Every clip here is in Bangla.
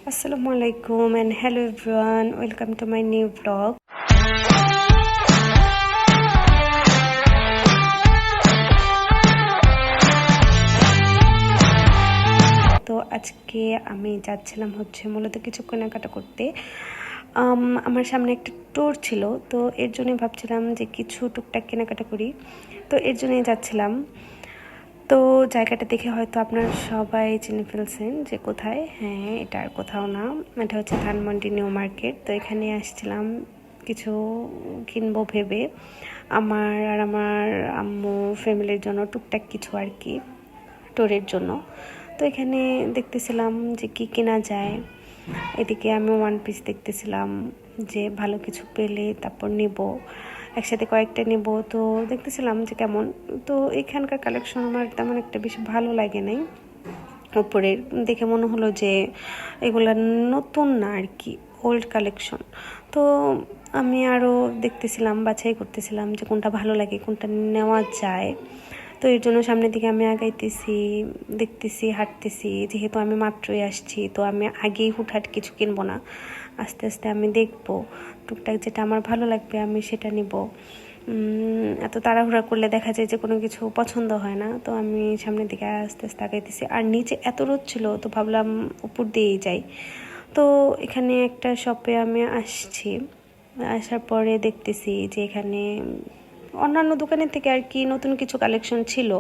Assalamualaikum and hello everyone, welcome to my new vlog. তো আজকে আমি যাচ্ছিলাম মূলত কিছু কেনাকাটা করতে। আমার সামনে একটা ট্যুর ছিল, তো এর জন্য ভাবছিলাম যে কিছু টুকটাক কেনাকাটা করি, তো এর জন্যই যাচ্ছিলাম। তো জায়গাটা দেখে হয়তো আপনারা সবাই চিনে ফেলছেন যে কোথায়। হ্যাঁ, এটা আর কোথাও না, এটা হচ্ছে ধানমন্ডি নিউ মার্কেট। তো এখানে আসছিলাম কিছু কিনবো ভেবে, আমার আর আমার আম্মু ফ্যামিলির জন্য টুকটাক কিছু আর কি, ট্যুরের জন্য। তো এখানে দেখতেছিলাম যে কি কেনা যায়। এদিকে আমি ওয়ান পিস দেখতেছিলাম যে ভালো কিছু পেলে তারপর নেব, একসাথে কয়েকটা নেব। তো দেখতেছিলাম যে কেমন, তো এখানকার কালেকশন আমার তেমন একটা বেশি ভালো লাগে নাই। উপরে দেখে মনে হলো যে এগুলা নতুন না আর কি, ওল্ড কালেকশন। তো আমি আরও দেখতেছিলাম, বাছাই করতেছিলাম যে কোনটা ভালো লাগে, কোনটা নেওয়া যায়। তো এর জন্য সামনের দিকে আমি আগাইতেছি, দেখতেছি, হাঁটতেছি। যেহেতু আমি মাত্রই আসছি, তো আমি আগেই হুটহাট কিছু কিনবো না, আস্তে আস্তে আমি দেখবো টুকটাক যেটা আমার ভালো লাগবে আমি সেটা নিব। এত তাড়াহুড়া করলে দেখা যায় যে কোনো কিছু পছন্দ হয় না। তো আমি সামনের দিকে আস্তে আস্তে আগাইতেছি, আর নিচে এত রোদ ছিল তো ভাবলাম উপর দিয়েই যাই। তো এখানে একটা শপে আমি আসছি, আসার পরে দেখতেছি যে এখানে অন্যান্য দোকানের থেকে আর কি নতুন কিছু কালেকশন ছিল।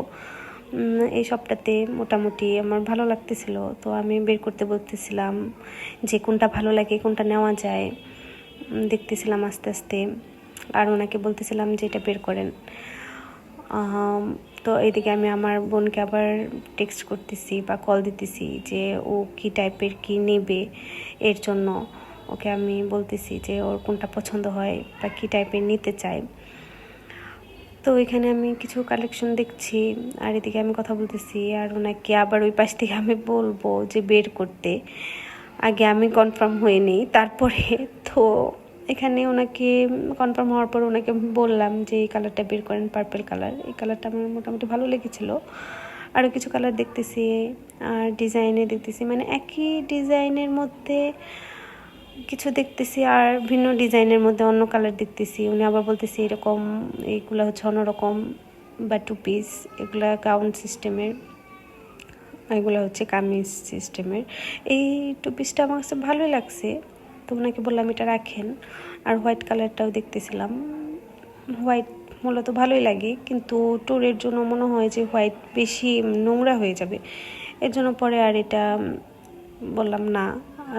এই শপটাতে মোটামুটি আমার ভালো লাগতেছিল, তো আমি বের করতে বলতেছিলাম যে কোনটা ভালো লাগে, কোনটা নেওয়া যায়। দেখতেছিলাম আস্তে আস্তে, আর ওনাকে বলতেছিলাম যে এটা বের করেন। তো এইদিকে আমি আমার বোনকে আবার টেক্সট করতেছি বা কল দিতেছি যে ও কী টাইপের কী নেবে, এর জন্য ওকে আমি বলতেছি যে ওর কোনটা পছন্দ হয় বা কী টাইপের নিতে চায়। তো এখানে আমি কিছু কালেকশন দেখছি, আর এদিকে আমি কথা বলতেছি, আর ওনাকে আবার ওই পাশ থেকে আমি বলবো যে বের করতে। আগে আমি কনফার্ম হয়ে নিই তারপরে। তো এখানে ওনাকে কনফার্ম হওয়ার পর ওনাকে বললাম যে এই কালারটা বের করেন, পার্পল কালার। এই কালারটা আমার মোটামুটি ভালো লেগেছিলো। আরও কিছু কালার দেখতেছি আর ডিজাইনে দেখতেছি, মানে একই ডিজাইনের মধ্যে কিছু দেখতেছি আর ভিন্ন ডিজাইনের মধ্যে অন্য কালার দেখতেছি। উনি আবার বলতেছি এরকম, এইগুলো হচ্ছে অন্যরকম বা টু পিস, এগুলা গাউন সিস্টেমের, এগুলো হচ্ছে কামিজ সিস্টেমের। এই টু পিসটা আমার কাছে ভালোই লাগছে, তো ওনাকে বললাম এটা রাখেন। আর হোয়াইট কালারটাও দেখতেছিলাম, হোয়াইট মূলত ভালোই লাগে, কিন্তু ট্যুরের জন্য মনে হয় যে হোয়াইট বেশি নোংরা হয়ে যাবে, এর জন্য পরে আর এটা বললাম না।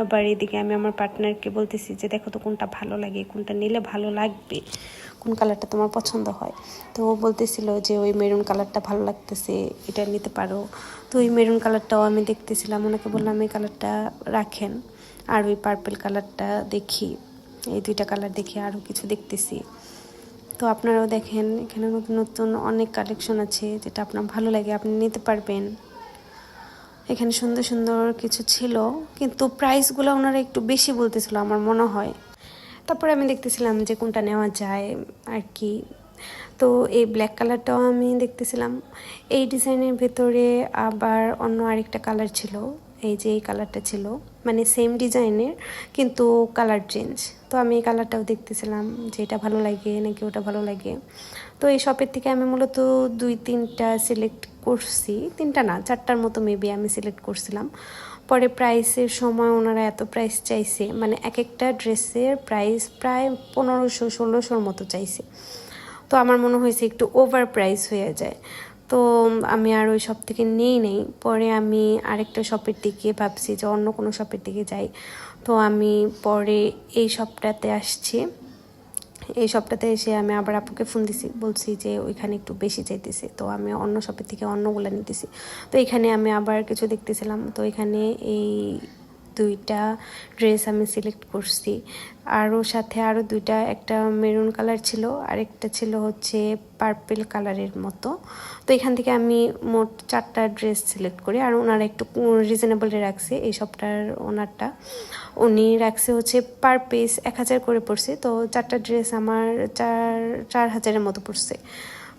আবার এদিকে আমি আমার পার্টনারকে বলতেছি যে দেখো তো কোনটা ভালো লাগে, কোনটা নিলে ভালো লাগবে, কোন কালারটা তোমার পছন্দ হয়। তো ও বলতেছিল যে ওই মেরুন কালারটা ভালো লাগতেছে, এটা নিতে পারো। তো ওই মেরুন কালারটাও আমি দেখতেছিলাম, ওনাকে বললাম এই কালারটা রাখেন। আর ওই পার্পল কালারটা দেখি, এই দুইটা কালার দেখি, আরও কিছু দেখতেছি। তো আপনারাও দেখেন, এখানে নতুন নতুন অনেক কালেকশন আছে, যেটা আপনার ভালো লাগে আপনি নিতে পারবেন। এখানে সুন্দর সুন্দর কিছু ছিল, কিন্তু প্রাইসগুলো ওনারা একটু বেশি বলতেছিল আমার মনে হয়। তারপরে আমি দেখতেছিলাম যে কোনটা নেওয়া যায় আর কি। তো এই ব্ল্যাক কালারটাও আমি দেখতেছিলাম। এই ডিজাইনের ভেতরে আবার অন্য আরেকটা কালার ছিল, এই যে এই কালারটা ছিল, মানে সেম ডিজাইনের কিন্তু কালার চেঞ্জ। তো আমি এই কালারটাও দেখতেছিলাম যে এটা ভালো লাগে নাকি ওটা ভালো লাগে। তো এই শপের থেকে আমি মূলত 2-3টা সিলেক্ট করছি, 3টা না 4টার মতো মেবি আমি সিলেক্ট করছিলাম। পরে প্রাইসের সময় ওনারা এত প্রাইস চাইছে, মানে এক একটা ড্রেসের প্রাইস প্রায় 1500-1600 মতো চাইছে। তো আমার মনে হয়েছে একটু ওভার প্রাইস হয়ে যায়, তো আমি আর ওই শপ থেকে নেই। পরে আমি আরেকটা শপের দিকে ভাবছি যে অন্য কোনো শপের দিকে যাই। তো আমি পরে এই শপটাতে আসছি। এই শপটাতে এসে আমি আবার আপুকে ফোন দিছি, বলছি যে ওইখানে একটু বেশি চাইতেছে, তো আমি অন্য শপের থেকে অন্যগুলো নিতেছি। তো এখানে আমি আবার কিছু দেখতেছিলাম, তো এখানে এই 2টা ড্রেস আমি সিলেক্ট করছি। আরও সাথে আরও 2টা, একটা মেরুন কালার ছিল, আরেকটা ছিল হচ্ছে পার্পল কালারের মতো। তো এখান থেকে আমি মোট 4টা ড্রেস সিলেক্ট করি, আর ওনারা একটু রিজনেবলে রাখছে এই সবটার। ওনারটা উনি রাখছে হচ্ছে পার পিস 1000 করে পড়ছে, তো 4টা ড্রেস আমার 4000-4000-এর মতো পড়ছে।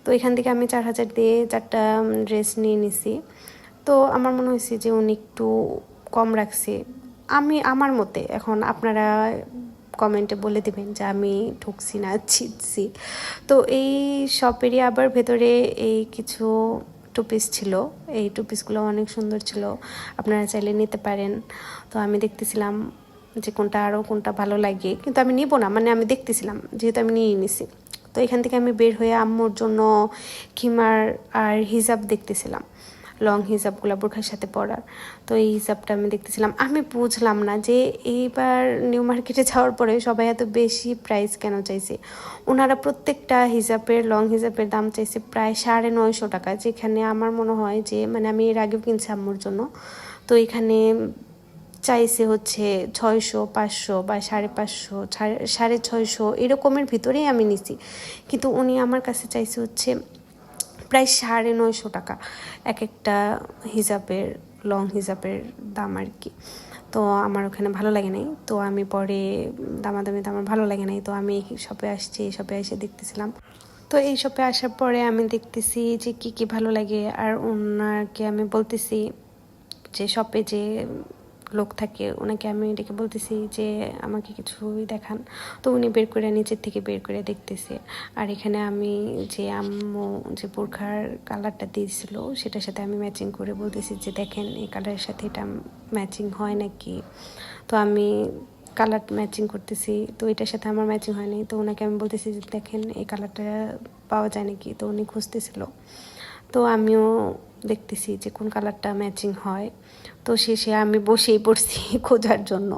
তো এখান থেকে আমি 4000 দিয়ে 4টা ড্রেস নিয়ে নিছি। তো আমার মনে হয়েছে যে উনি একটু কম রাখছে, আমার মতে, এখন আপনারা কমেন্টে বলে দেবেন যে আমি ঠকছি না ছিটছি। তো এই শপেরই আবার ভেতরে এই কিছু টু পিস ছিল, এই টু পিসগুলো অনেক সুন্দর ছিল, আপনারা চাইলে নিতে পারেন। তো আমি দেখতেছিলাম যে কোনটা ভালো লাগে, কিন্তু আমি নিব না, মানে আমি দেখতেছিলাম, যেহেতু আমি নিয়ে নিছি। তো এখান থেকে আমি বের হয়ে আম্মুর জন্য খিমার আর হিজাব দেখতেছিলাম, লং হিজাবগুলো বোরখার সাথে পরার। তো এই হিজাবটা আমি দেখতেছিলাম, আমি বুঝলাম না যে এইবার নিউ মার্কেটে যাওয়ার পরে সবাই এত বেশি প্রাইস কেন চাইছে। ওনারা প্রত্যেকটা হিজাবের, লং হিজাবের দাম চাইছে প্রায় 950 টাকা, যেখানে আমার মনে হয় যে, মানে আমি এর আগেও কিনছি আম্মুর জন্য, তো এখানে চাইছে হচ্ছে 600, 500 বা 550, 650 এরকমের ভিতরেই আমি নিছি। কিন্তু উনি আমার কাছে চাইছে হচ্ছে প্রায় 950 টাকা এক একটা হিজাবের, লং হিজাবের দাম আর কি। তো আমার ওখানে ভালো লাগে নাই, তো আমি পরে দামাদামিতে আমার ভালো লাগে নাই, তো আমি এই শপে আসছি, এই শপে এসে দেখতেছিলাম। তো এই শপে আসার পরে আমি দেখতেছি যে কি ভালো লাগে, আর ওনাকে আমি বলতেছি যে শপে যে লোক থাকে ওনাকে আমি ডেকে বলতেছি যে আমাকে কিছুই দেখান। তো উনি বের করে, নিচের থেকে বের করে দেখতেছে। আর এখানে আমি যে আম্মু যে বোরখার কালারটা দিয়েছিল সেটার সাথে আমি ম্যাচিং করে বলতেছি যে দেখেন এই কালারের সাথে এটা ম্যাচিং হয় নাকি। তো আমি কালার ম্যাচিং করতেছি, তো এটার সাথে আমার ম্যাচিং হয়নি। তো ওনাকে আমি বলতেছি যে দেখেন এই কালারটা পাওয়া যায় নাকি। তো উনি খুঁজতেছিল, তো আমিও দেখতেছি যে কোন কালারটা ম্যাচিং হয়। তো শেষে আমি বসেই পড়ছি খোঁজার জন্য।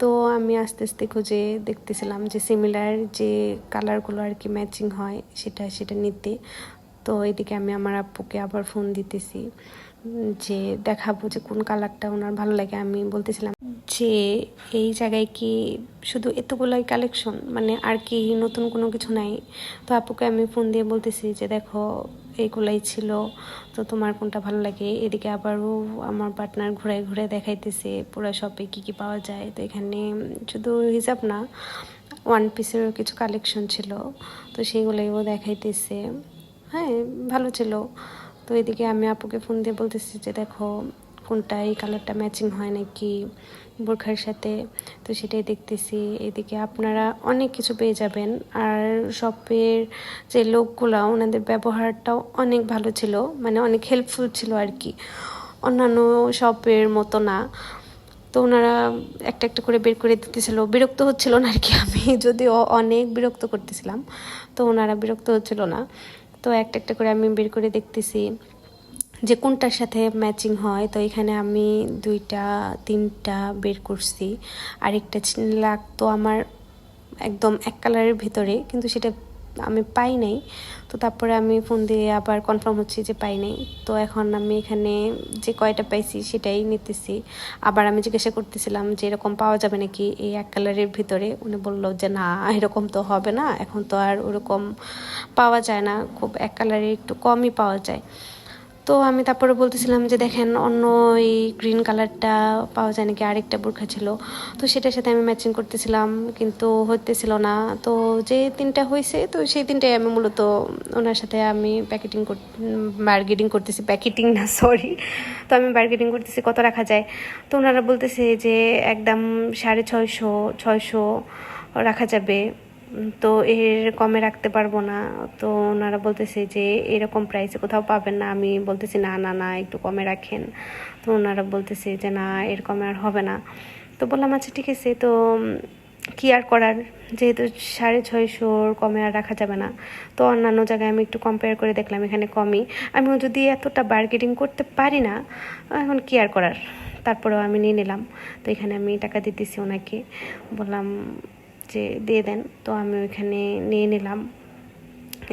তো আমি আস্তে আস্তে খুঁজে দেখতেছিলাম যে সিমিলার যে কালারগুলো আর কি ম্যাচিং হয় সেটা নিতে। তো এদিকে আমি আমার আব্বুকে আবার ফোন দিতেছি যে দেখাবো যে কোন কালারটা ওনার ভালো লাগে। আমি বলতেছিলাম যে এই জায়গায় কি শুধু এতগুলোই কালেকশন, মানে আর কি নতুন কোনো কিছু নাই। তো আপুকে আমি ফোন দিয়ে বলতেছি যে দেখো এইগুলাই ছিল, তো তোমার কোনটা ভালো লাগে। এদিকে আবারও আমার পার্টনার ঘুরায় ঘুরে দেখাইতেছে পুরো শপে কি পাওয়া যায়। তো এখানে শুধু হিসাব না, ওয়ান পিসেরও কিছু কালেকশন ছিল, তো সেগুলোইও দেখাইতেছে। হ্যাঁ, ভালো ছিল। তো এদিকে আমি আপুকে ফোন দিয়ে বলতেছি যে দেখো কোনটা এই কালারটা ম্যাচিং হয় নাকি বোরখার সাথে, তো সেটাই দেখতেছি। এদিকে আপনারা অনেক কিছু পেয়ে যাবেন। আর শপের যে লোকগুলো, ওনাদের ব্যবহারটাও অনেক ভালো ছিল, মানে অনেক হেল্পফুল ছিল আর কি, অন্যান্য শপের মতো না। তো ওনারা একটা একটা করে বের করে দিতেছিল, বিরক্ত হচ্ছিল না আর কি। আমি যদিও অনেক বিরক্ত করতেছিলাম, তো ওনারা বিরক্ত হচ্ছিল না। তো একটা একটা করে আমি বের করে দেখতেছি যে কোনটার সাথে ম্যাচিং হয়। তো এখানে আমি 2টা 3টা বের করছি, আরেকটা লাগতো আমার একদম এক কালারের ভিতরে, কিন্তু সেটা আমি পাই নাই। তো তারপরে আমি ফোন দিয়ে আবার কনফার্ম হচ্ছি যে পাই নাই। তো এখন আমি এখানে যে কয়টা পাইছি সেটাই নিতেছি। আবার আমি জিজ্ঞাসা করতেছিলাম যে এরকম পাওয়া যাবে নাকি এই এক কালারের ভিতরে। উনি বললো যে না, এরকম তো হবে না, এখন তো আর ওরকম পাওয়া যায় না, খুব এক কালারের একটু কমই পাওয়া যায়। তো আমি তারপরে বলতেছিলাম যে দেখেন অন্য এই গ্রিন কালারটা পাওয়া যায় নাকি, আরেকটা বোরখা ছিল, তো সেটার সাথে আমি ম্যাচিং করতেছিলাম, কিন্তু হতেছিল না। তো যে 3টা হয়েছে, তো সেই 3টাই আমি মূলত ওনার সাথে আমি বার্গেনিং করতেছি, প্যাকেটিং না সরি, তো আমি বার্গেনিং করতেছি কত রাখা যায়। তো ওনারা বলতেছে যে একদম 650 রাখা যাবে, তো এর কমে রাখতে পারবো না। তো ওনারা বলতেছে যে এরকম প্রাইসে কোথাও পাবেন না। আমি বলতেছি না একটু কমে রাখেন। তো ওনারা বলতেছে যে না, এর কমে আর হবে না। তো বললাম আচ্ছা ঠিক আছে, তো কি আর করার, যেহেতু 650 কমে আর রাখা যাবে না। তো অন্যান্য জায়গায় আমি একটু কম্পেয়ার করে দেখলাম, এখানে কমই। আমিও যদি এতটা বার্গেনিং করতে পারি না, এখন কি আর করার, তারপরেও আমি নিয়ে নিলাম। তো এখানে আমি টাকা দিতেছি ওনাকে, বললাম যে দিয়ে দেন। তো আমি ওইখানে নিয়ে নিলাম,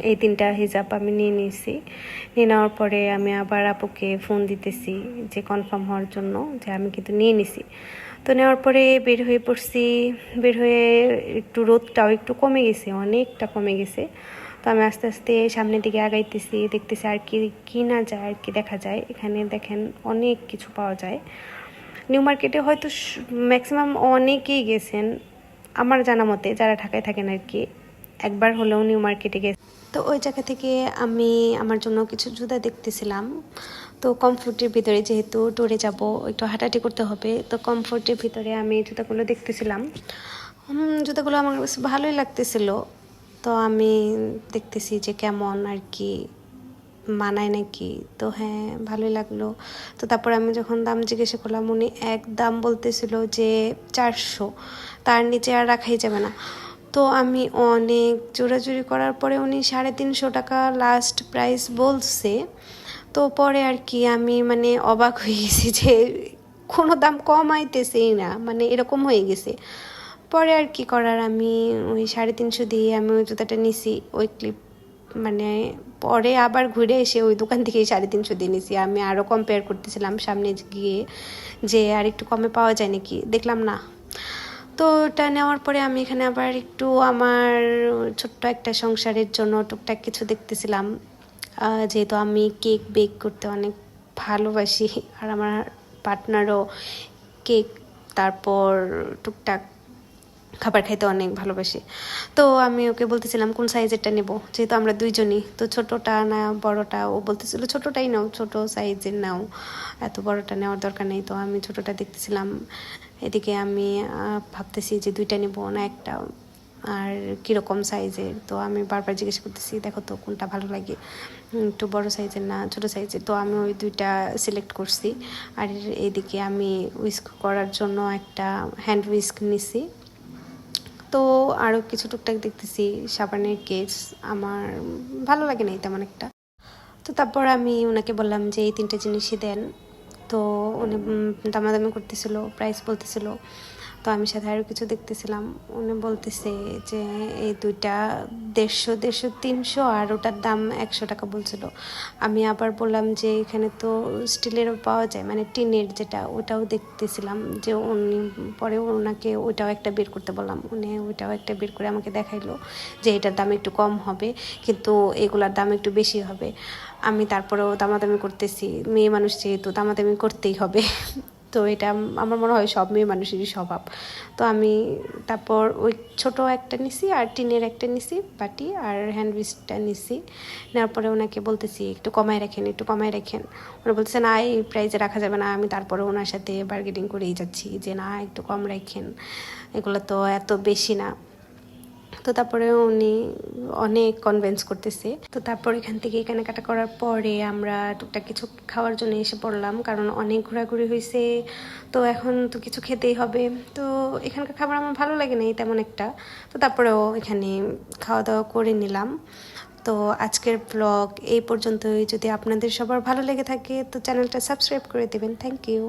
এই 3টা হিজাব আমি নিয়ে নিয়েছি। নিয়ে নেওয়ার পরে আমি আবার আপুকে ফোন দিতেছি যে কনফার্ম হওয়ার জন্য যে আমি কিন্তু নিয়ে নিছি। তো নেওয়ার পরে বের হয়ে পড়ছি, বের হয়ে একটু রোদটাও একটু কমে গেছে, অনেকটা কমে গেছে। তো আমি আস্তে আস্তে সামনের দিকে আগাইতেছি, দেখতেছি আর কি না যায়, আর কি দেখা যায়। এখানে দেখেন অনেক কিছু পাওয়া যায়। নিউ মার্কেটে হয়তো ম্যাক্সিমাম অনেকেই গেছেন, আমার জানা মতে যারা ঢাকায় থাকেন আর কি, একবার হলেও নিউ মার্কেটে গেছে। তো ওই জায়গা থেকে আমি আমার জন্য কিছু জুতা দেখতেছিলাম। তো কমফোর্টের ভিতরে যেহেতু ট্যুরে যাব একটু হাঁটাহাঁটি করতে হবে, তো কমফোর্টের ভিতরে আমি জুতাগুলো দেখতেছিলাম। জুতাগুলো আমার কাছে ভালোই লাগতেছিল, তো আমি দেখতেছি যে কেমন আর কি মানায় নাকি। তো হ্যাঁ, ভালোই লাগলো। তো তারপর আমি যখন দাম জিজ্ঞাসা করলাম, উনি এক দাম বলতেছিল যে 400, তার নিচে আর রাখাই যাবে না। তো আমি অনেক জোরাজুরি করার পরে উনি 350 টাকা লাস্ট প্রাইস বলছে। তো পরে আর কি আমি মানে অবাক হয়ে গেছি যে কোনো দাম কমাইতেছেই না, মানে এরকম হয়ে গেছে। পরে আর কি করার, আমি ওই 350 দিয়ে আমি ওই জুতাটা নিছি, ওই ক্লিপ মানে পরে আবার ঘুরে এসে ওই দোকান থেকেই 350 দিয়ে নিছি। আমি আরও কম্পেয়ার করতেছিলাম সামনে গিয়ে যে আর একটু কমে পাওয়া যায় নাকি, দেখলাম না। তো ওটা নেওয়ার পরে আমি এখানে আবার একটু আমার ছোট্ট একটা সংসারের জন্য টুকটাক কিছু দেখতেছিলাম। যেহেতু আমি কেক বেক করতে অনেক ভালোবাসি, আর আমার পার্টনারও কেক তারপর টুকটাক খাবার খাইতে অনেক ভালোবাসি। তো আমি ওকে বলতেছিলাম কোন সাইজেরটা নেব, যেহেতু আমরা দুইজনই। তো ছোটোটা না বড়টা, ও বলতেছিল ছোটোটাই নাও, ছোটো সাইজের নাও, এত বড়টা নেওয়ার দরকার নেই। তো আমি ছোটোটা দেখতেছিলাম। এদিকে আমি ভাবতেছি যে দুইটা নেব না একটা, আর কীরকম সাইজের। তো আমি বারবার জিজ্ঞেস করতেছি, দেখো তো কোনটা ভালো লাগে, একটু বড় সাইজের না ছোটো সাইজের। তো আমি ওই দুইটা সিলেক্ট করছি। আর এইদিকে আমি উইস্ক করার জন্য একটা হ্যান্ড উইস্ক নিছি। তো আরও কিছু টুকটাক দেখতেছি, সাবানের কেস আমার ভালো লাগে না তেমন একটা। তো তারপর আমি ওনাকে বললাম যে এই 3টে জিনিসই দেন। তো উনি দামাদামি করতেছিল, প্রাইস বলতেছিল। তো আমি সাথে আরও কিছু দেখতেছিলাম। উনি বলতেছে যে এই দুইটা 150, 300, আর ওটার দাম 100 টাকা বলছিল। আমি আবার বললাম যে এখানে তো স্টিলেরও পাওয়া যায়, মানে টিনের যেটা, ওটাও দেখতেছিলাম। যে উনি পরে ওনাকে ওইটাও একটা বের করতে বললাম, উনি ওইটাও একটা বের করে আমাকে দেখাইলো যে এটার দাম একটু কম হবে, কিন্তু এগুলার দাম একটু বেশি হবে। আমি তারপরেও দামাদামি করতেছি, মেয়ে মানুষ যেহেতু দামাদামি করতেই হবে। তো এটা আমার মনে হয় সব মেয়ে মানুষেরই স্বভাব। তো আমি তারপর ওই ছোটো একটা নিছি, আর টিনের একটা নিছি বাটি, আর হ্যান্ড উইস্কটা নিছি। নেওয়ার পরে ওনাকে বলতেছি একটু কমায় রাখেন, একটু কমায় রাখেন। ওরা বলতেছে না, এই প্রাইসে রাখা যাবে না। আমি তারপরে ওনার সাথে বার্গেনিং করেই যাচ্ছি যে না, একটু কম রাখেন, এগুলো তো এত বেশি না। তো তারপরে উনি অনেক কনভিন্স করতেছে। তো তারপর এখান থেকে কেনাকাটা করার পরে আমরা টুকটাক কিছু খাওয়ার জন্য এসে পড়লাম, কারণ অনেক ঘোরাঘুরি হয়েছে, তো এখন তো কিছু খেতেই হবে। তো এখানকার খাবার আমার ভালো লাগে না তেমন একটা। তো তারপরেও এখানে খাওয়া দাওয়া করে নিলাম। তো আজকের ব্লগ এই পর্যন্তই। যদি আপনাদের সবার ভালো লেগে থাকে তো চ্যানেলটা সাবস্ক্রাইব করে দেবেন। Thank you.